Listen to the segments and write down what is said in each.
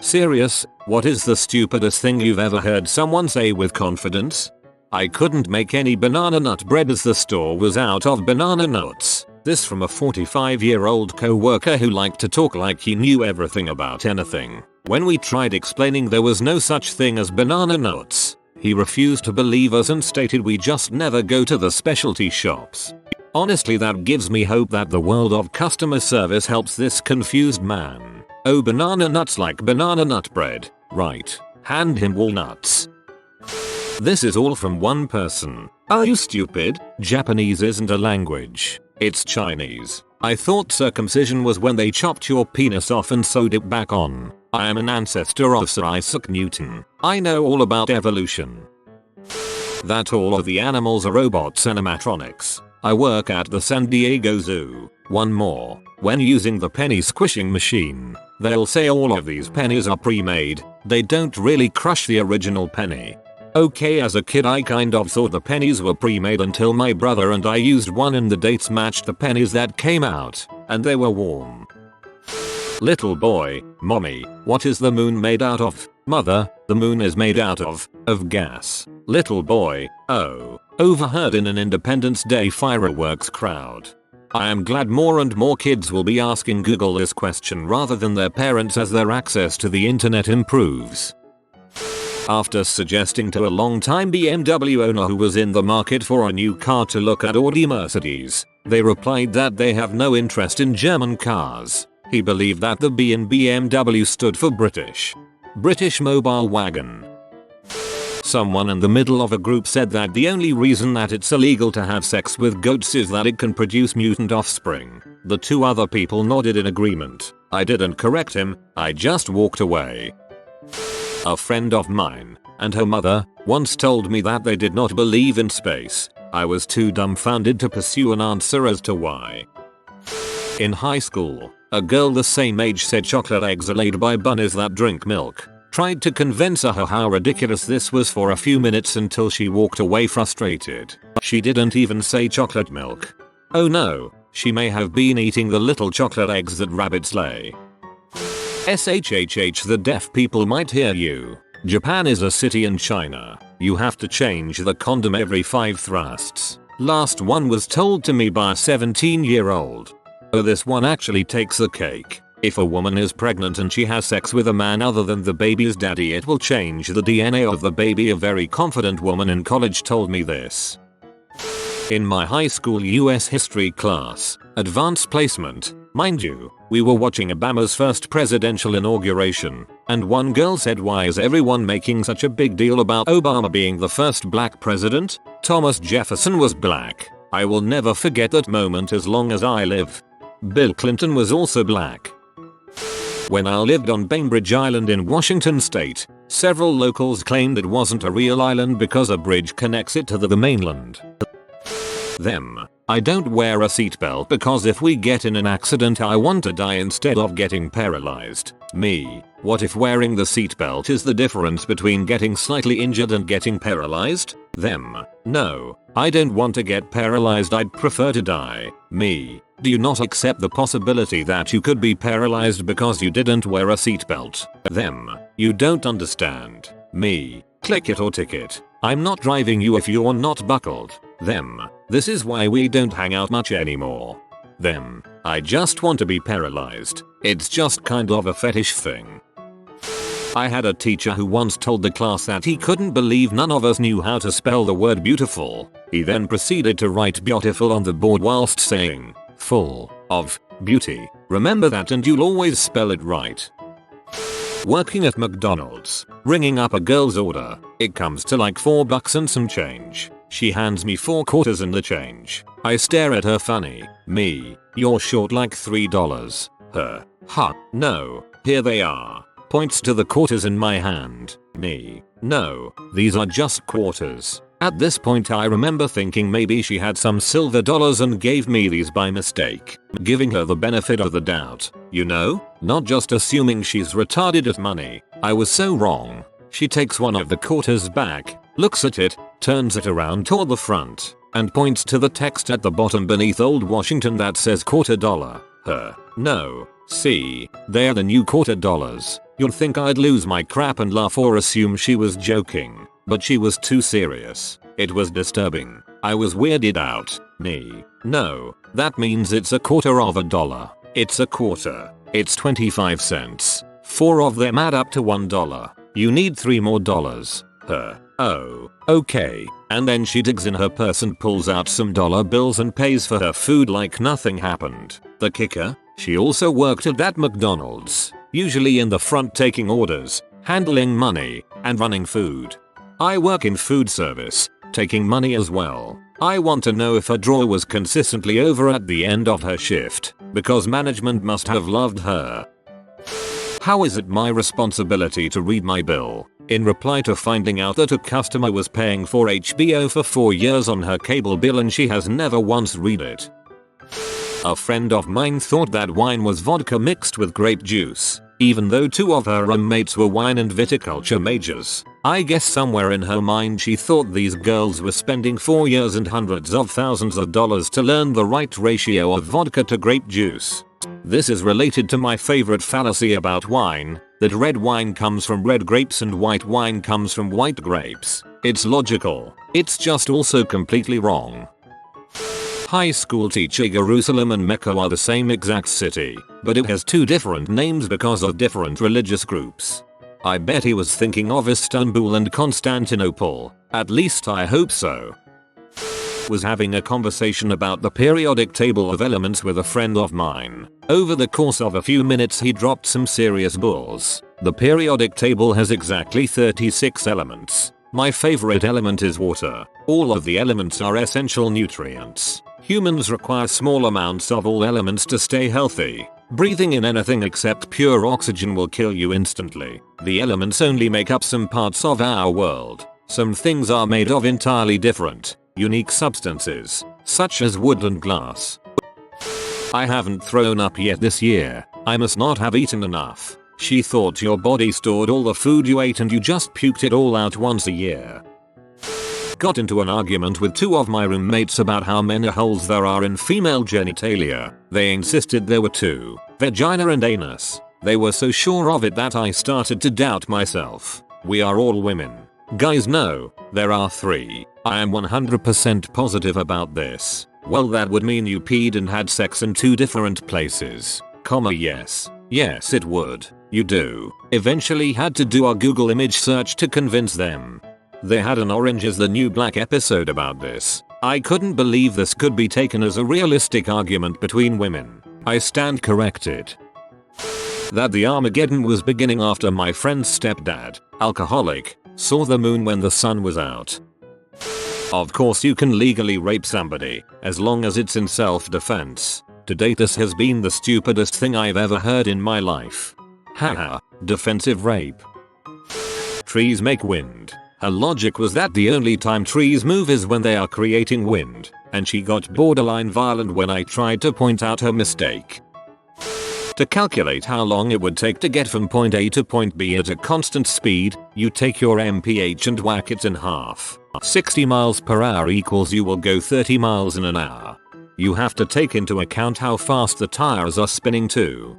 Serious, what is the stupidest thing you've ever heard someone say with confidence? I couldn't make any banana nut bread as the store was out of banana nuts. This from a 45-year-old co-worker who liked to talk like he knew everything about anything. When we tried explaining there was no such thing as banana nuts, he refused to believe us and stated we just never go to the specialty shops. Honestly, that gives me hope that the world of customer service helps this confused man. Oh, banana nuts like banana nut bread. Right. Hand him walnuts. This is all from one person. Are you stupid? Japanese isn't a language. It's Chinese. I thought circumcision was when they chopped your penis off and sewed it back on. I am an ancestor of Sir Isaac Newton. I know all about evolution. That all of the animals are robots and animatronics. I work at the San Diego Zoo. One more. When using the penny squishing machine, they'll say all of these pennies are pre-made. They don't really crush the original penny. Okay, as a kid I kind of thought the pennies were pre-made until my brother and I used one and the dates matched the pennies that came out, and they were warm. Little boy, mommy, what is the moon made out of? Mother, the moon is made out of gas. Little boy, oh, overheard in an Independence Day fireworks crowd. I am glad more and more kids will be asking Google this question rather than their parents as their access to the internet improves. After suggesting to a long-time BMW owner who was in the market for a new car to look at Audi Mercedes, they replied that they have no interest in German cars. He believed that the B in BMW stood for British Mobile Wagon. Someone in the middle of a group said that the only reason that it's illegal to have sex with goats is that it can produce mutant offspring. The two other people nodded in agreement. I didn't correct him, I just walked away. A friend of mine and her mother once told me that they did not believe in space. I was too dumbfounded to pursue an answer as to why. In high school, a girl the same age said chocolate eggs are laid by bunnies that drink milk. Tried to convince her how ridiculous this was for a few minutes until she walked away frustrated. She didn't even say chocolate milk. Oh no, she may have been eating the little chocolate eggs that rabbits lay. SHHH, the deaf people might hear you. Japan is a city in China. You have to change the condom every 5 thrusts. Last one was told to me by a 17-year-old. Oh, this one actually takes the cake. If a woman is pregnant and she has sex with a man other than the baby's daddy, it will change the DNA of the baby. A very confident woman in college told me this. In my high school US history class, advanced placement, mind you, we were watching Obama's first presidential inauguration, and one girl said, "Why is everyone making such a big deal about Obama being the first black president? Thomas Jefferson was black. I will never forget that moment as long as I live. Bill Clinton was also black." When I lived on Bainbridge Island in Washington state, several locals claimed it wasn't a real island because a bridge connects it to the mainland. Them. I don't wear a seatbelt because if we get in an accident I want to die instead of getting paralyzed. Me. What if wearing the seatbelt is the difference between getting slightly injured and getting paralyzed? Them. No. I don't want to get paralyzed, I'd prefer to die. Me. Do you not accept the possibility that you could be paralyzed because you didn't wear a seatbelt? Them. You don't understand. Me. Click it or ticket. I'm not driving you if you're not buckled. Them. This is why we don't hang out much anymore. Them. I just want to be paralyzed. It's just kind of a fetish thing. I had a teacher who once told the class that he couldn't believe none of us knew how to spell the word beautiful. He then proceeded to write beautiful on the board whilst saying, "Full of beauty. Remember that and you'll always spell it right." Working at McDonald's, ringing up a girl's order. It comes to like $4 and some change. She hands me 4 quarters and the change. I stare at her funny. Me. You're short like $3. Her. Huh. No. Here they are. Points to the quarters in my hand. Me. No. These are just quarters. At this point I remember thinking maybe she had some silver dollars and gave me these by mistake. Giving her the benefit of the doubt. You know? Not just assuming she's retarded at money. I was so wrong. She takes one of the quarters back, looks at it, turns it around toward the front, and points to the text at the bottom beneath Old Washington that says $quarter. Her. No. See. They're the new $quarter. You'd think I'd lose my crap and laugh or assume she was joking, but she was too serious. It was disturbing. I was weirded out. No, that means it's $0.25. It's a quarter. It's 25 cents. 4 of them add up to $1. You need 3 more dollars. Oh, okay. And then she digs in her purse and pulls out some dollar bills and pays for her food like nothing happened. The kicker? She also worked at that McDonald's, usually in the front taking orders, handling money, and running food. I work in food service, taking money as well. I want to know if her drawer was consistently over at the end of her shift, because management must have loved her. How is it my responsibility to read my bill? In reply to finding out that a customer was paying for HBO for 4 years on her cable bill and she has never once read it. A friend of mine thought that wine was vodka mixed with grape juice, even though 2 of her roommates were wine and viticulture majors. I guess somewhere in her mind she thought these girls were spending 4 years and hundreds of thousands of dollars to learn the right ratio of vodka to grape juice. This is related to my favorite fallacy about wine, that red wine comes from red grapes and white wine comes from white grapes. It's logical. It's just also completely wrong. High school teacher Jerusalem and Mecca are the same exact city, but it has 2 different names because of different religious groups. I bet he was thinking of Istanbul and Constantinople. At least I hope so. Was having a conversation about the periodic table of elements with a friend of mine. Over the course of a few minutes he dropped some serious bulls. The periodic table has exactly 36 elements. My favorite element is water. All of the elements are essential nutrients. Humans require small amounts of all elements to stay healthy. Breathing in anything except pure oxygen will kill you instantly. The elements only make up some parts of our world. Some things are made of entirely different, unique substances, such as wood and glass. I haven't thrown up yet this year. I must not have eaten enough. She thought your body stored all the food you ate and you just puked it all out once a year. Got into an argument with 2 of my roommates about how many holes there are in female genitalia. They insisted there were 2, vagina and anus. They were so sure of it that I started to doubt myself. We are all women. Guys, no, there are 3. I am 100% positive about this. Well, that would mean you peed and had sex in 2 different places. Yes. Yes, it would. You do. Eventually had to do a Google image search to convince them. They had an Orange is the New Black episode about this. I couldn't believe this could be taken as a realistic argument between women. I stand corrected. That the Armageddon was beginning after my friend's stepdad, alcoholic, saw the moon when the sun was out. Of course you can legally rape somebody, as long as it's in self-defense. To date this has been the stupidest thing I've ever heard in my life. Haha, defensive rape. Trees make wind. Her logic was that the only time trees move is when they are creating wind, and she got borderline violent when I tried to point out her mistake. To calculate how long it would take to get from point A to point B at a constant speed, you take your mph and whack it in half. 60 miles per hour equals you will go 30 miles in an hour. You have to take into account how fast the tires are spinning too.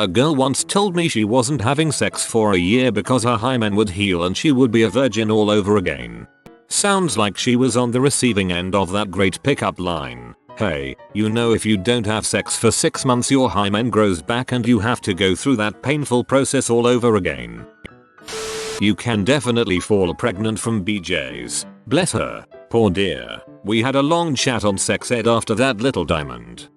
A girl once told me she wasn't having sex for a year because her hymen would heal and she would be a virgin all over again. Sounds like she was on the receiving end of that great pickup line. Hey, you know, if you don't have sex for 6 months your hymen grows back and you have to go through that painful process all over again. You can definitely fall pregnant from BJ's. Bless her. Poor dear. We had a long chat on sex ed after that little diamond.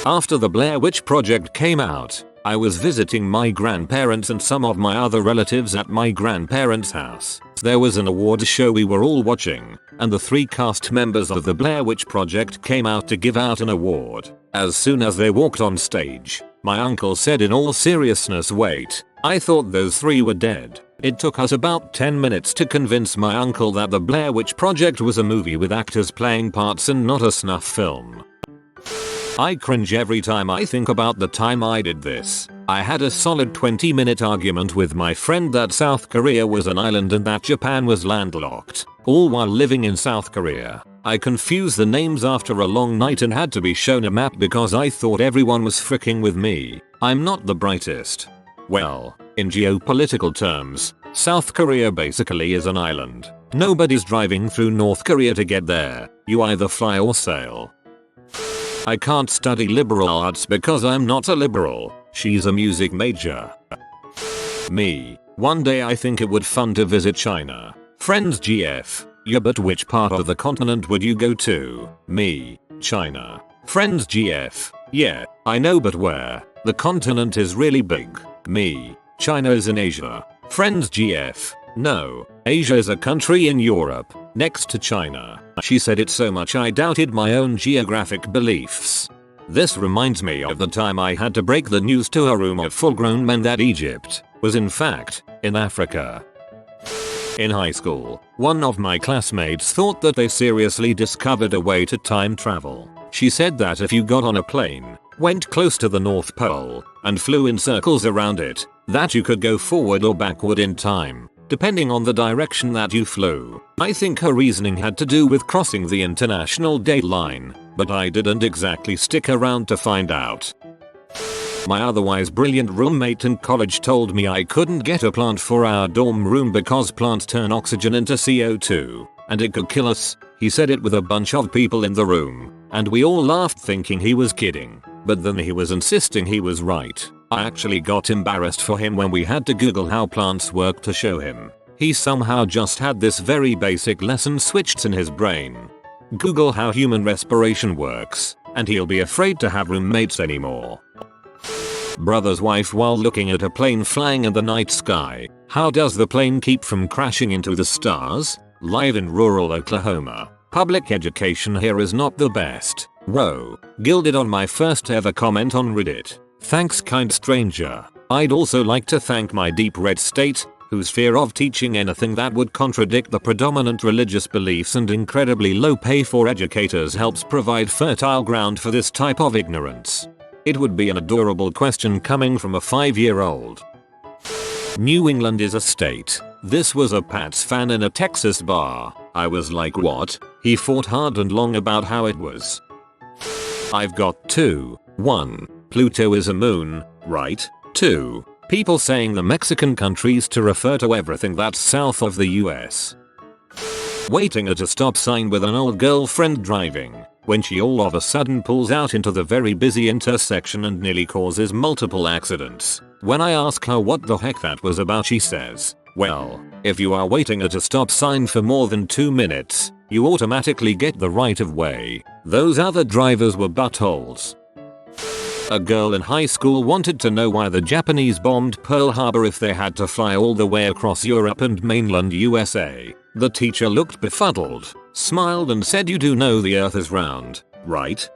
After the Blair Witch Project came out, I was visiting my grandparents and some of my other relatives at my grandparents' house. There was an award show we were all watching, and the 3 cast members of the Blair Witch Project came out to give out an award. As soon as they walked on stage, my uncle said in all seriousness, "Wait, I thought those 3 were dead." It took us about 10 minutes to convince my uncle that the Blair Witch Project was a movie with actors playing parts and not a snuff film. I cringe every time I think about the time I did this. I had a solid 20-minute argument with my friend that South Korea was an island and that Japan was landlocked, all while living in South Korea. I confused the names after a long night and had to be shown a map because I thought everyone was fricking with me. I'm not the brightest. Well, in geopolitical terms, South Korea basically is an island. Nobody's driving through North Korea to get there. You either fly or sail. I can't study liberal arts because I'm not a liberal. She's a music major. Me. One day I think it would fun to visit China. Friends GF. Yeah, but which part of the continent would you go to? Me. China. Friends GF. Yeah, I know, but where? The continent is really big. Me. China is in Asia. Friends GF. No, Asia is a country in Europe, next to China. She said it so much I doubted my own geographic beliefs. This reminds me of the time I had to break the news to a room of full-grown men that Egypt was in fact in Africa. In high school, one of my classmates thought that they seriously discovered a way to time travel. She said that if you got on a plane, went close to the North Pole, and flew in circles around it, that you could go forward or backward in time, depending on the direction that you flew. I think her reasoning had to do with crossing the international date line, but I didn't exactly stick around to find out. My otherwise brilliant roommate in college told me I couldn't get a plant for our dorm room because plants turn oxygen into CO2, and it could kill us. He said it with a bunch of people in the room, and we all laughed thinking he was kidding, but then he was insisting he was right. I actually got embarrassed for him when we had to Google how plants work to show him. He somehow just had this very basic lesson switched in his brain. Google how human respiration works, and he'll be afraid to have roommates anymore. Brother's wife while looking at a plane flying in the night sky. How does the plane keep from crashing into the stars? Live in rural Oklahoma. Public education here is not the best. Whoa. Gilded on my first ever comment on Reddit. Thanks, kind stranger. I'd also like to thank my deep red state, whose fear of teaching anything that would contradict the predominant religious beliefs and incredibly low pay for educators helps provide fertile ground for this type of ignorance. It would be an adorable question coming from a 5-year-old. New England is a state. This was a Pats fan in a Texas bar. I was like, what? He fought hard and long about how it was. I've got 2. 1. Pluto is a moon, right? 2. People saying the Mexican countries to refer to everything that's south of the US. Waiting at a stop sign with an old girlfriend driving, when she all of a sudden pulls out into the very busy intersection and nearly causes multiple accidents. When I ask her what the heck that was about, she says, well, if you are waiting at a stop sign for more than 2 minutes, you automatically get the right of way. Those other drivers were buttholes. A girl in high school wanted to know why the Japanese bombed Pearl Harbor if they had to fly all the way across Europe and mainland USA. The teacher looked befuddled, smiled and said, you do know the earth is round, right?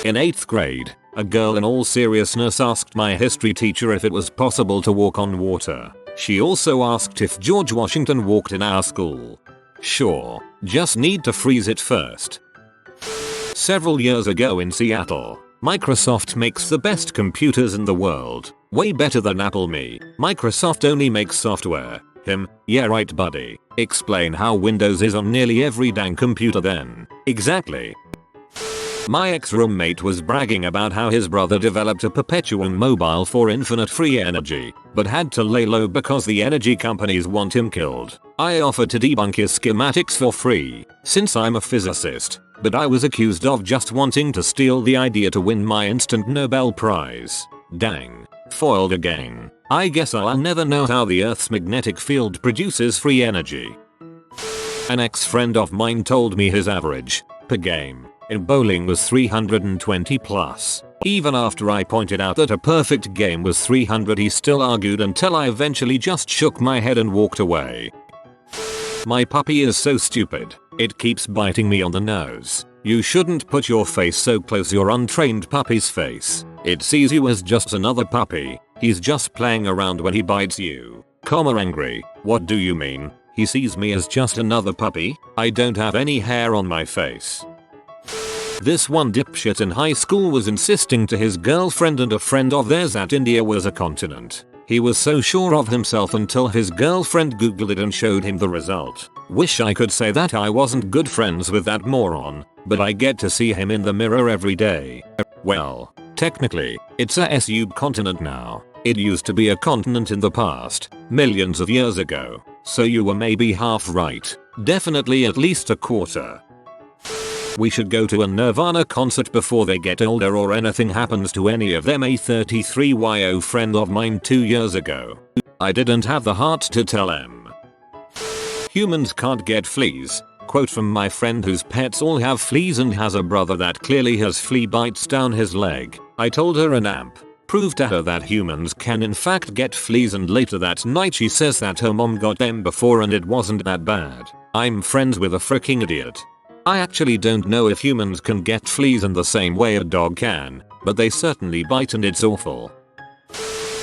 In 8th grade, a girl in all seriousness asked my history teacher if it was possible to walk on water. She also asked if George Washington walked in our school. Sure, just need to freeze it first. Several years ago in Seattle, Microsoft makes the best computers in the world. Way better than Apple. Me. Microsoft only makes software. Him. Yeah right buddy. Explain how Windows is on nearly every dang computer then. Exactly. My ex-roommate was bragging about how his brother developed a perpetual mobile for infinite free energy, but had to lay low because the energy companies want him killed. I offered to debunk his schematics for free, since I'm a physicist, but I was accused of just wanting to steal the idea to win my instant Nobel Prize. Dang. Foiled again. I guess I'll never know how the Earth's magnetic field produces free energy. An ex-friend of mine told me his average, per game, in bowling was 320 plus. Even after I pointed out that a perfect game was 300, he still argued until I eventually just shook my head and walked away. My puppy is so stupid, it keeps biting me on the nose. You shouldn't put your face so close your untrained puppy's face. It sees you as just another puppy. He's just playing around when he bites you. Angry. What do you mean? He sees me as just another puppy? I don't have any hair on my face. This one dipshit in high school was insisting to his girlfriend and a friend of theirs that India was a continent. He was so sure of himself until his girlfriend googled it and showed him the result. Wish I could say that I wasn't good friends with that moron, but I get to see him in the mirror every day. Well, technically, it's a subcontinent now. It used to be a continent in the past, millions of years ago, so you were maybe half right. Definitely at least a quarter. We should go to a Nirvana concert before they get older or anything happens to any of them. A 33-year-old friend of mine 2 years ago. I didn't have the heart to tell him. Humans can't get fleas. Quote from my friend whose pets all have fleas and has a brother that clearly has flea bites down his leg. I told her an amp proved to her that humans can in fact get fleas, and later that night she says that her mom got them before and it wasn't that bad. I'm friends with a freaking idiot. I actually don't know if humans can get fleas in the same way a dog can, but they certainly bite and it's awful.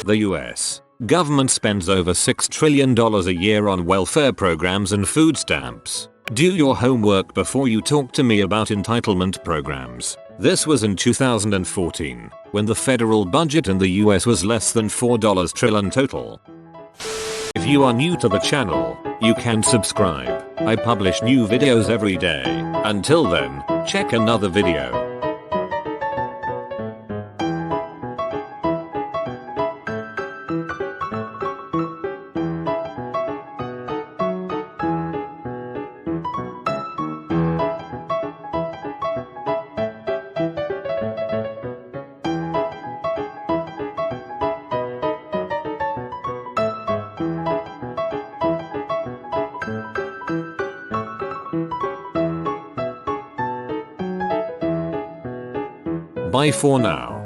The US government spends over $6 trillion a year on welfare programs and food stamps. Do your homework before you talk to me about entitlement programs. This was in 2014, when the federal budget in the US was less than $4 trillion total. If you are new to the channel, you can subscribe. I publish new videos every day. Until then, check another video. Bye for now.